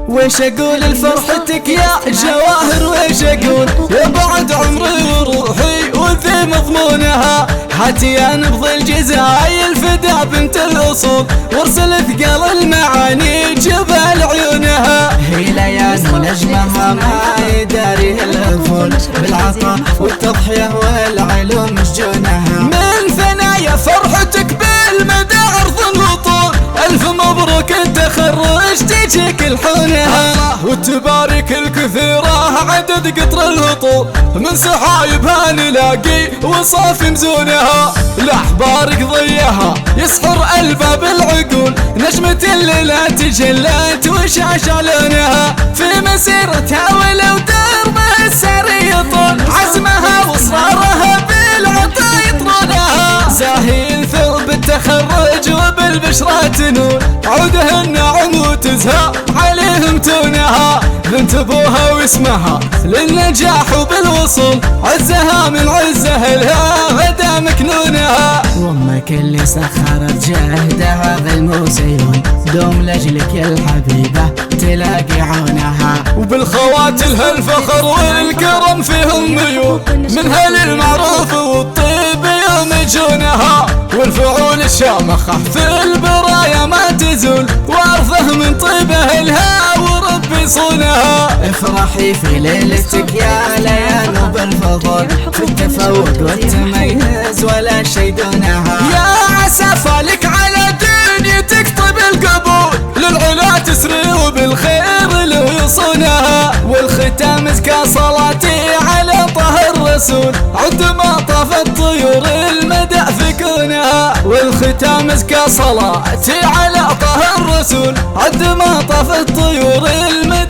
ويش اقول لفرحتك يا جواهر، ويش اقول يا بعد عمري وروحي وفي مضمونها. هاتي يا نبض الجزايل فدا بنت الاصول، وارسل ثقل المعاني جبال عيونها. هي ليالي نجمها ما يداري الفول، بالعطاء والتضحية والعلوم مسجونها. من ثنايا فرحتك بالمدى عرض وطول، الف مبروك التخرج تجيك الحونها. وتبارك الكثيرة عدد قطر الهطول، من سحايبها نلاقي وصافي مزونها. لأحبارك ضيها يسحر الباب العقول، نجمة الليلة تجلت وشاش لونها. في مسيرتها ولو دربها السري يطول، عزمها واصرارها بالعطا يطرونها. زاهي ثوب التخرج وبالبشرى تنور، عودهن عمو تزهى عليهم تونها. بنت ابوها واسمها للنجاح وبالوصول، عزها من عز اهلها غدا مكنونها. وامك اللي سخرت جهدها بالموسيون، دوم لاجلك يا الحبيبة تلاقي عونها. وبالخوات لها الفخر والكرم فيهم ميول، منها للمعروف والطيب يوم يجونها. والفعول الشامخة في البرايا ما تزول، وارثه من طيب اهلها وربي صونها. افرحي في ليلتك يا ليال وبالفضل، في التفوق والتميز ولا شي دونها. يا عسى لك على دنيتك طيب القبول، للعلا تسري وبالخير لو يصونها. والختام ازكى صلاتي على طه الرسول، عد ما طافت طيور المدى في كونها. والختام ازكى صلاتي على طه الرسول، عد ما طافت طيور المدى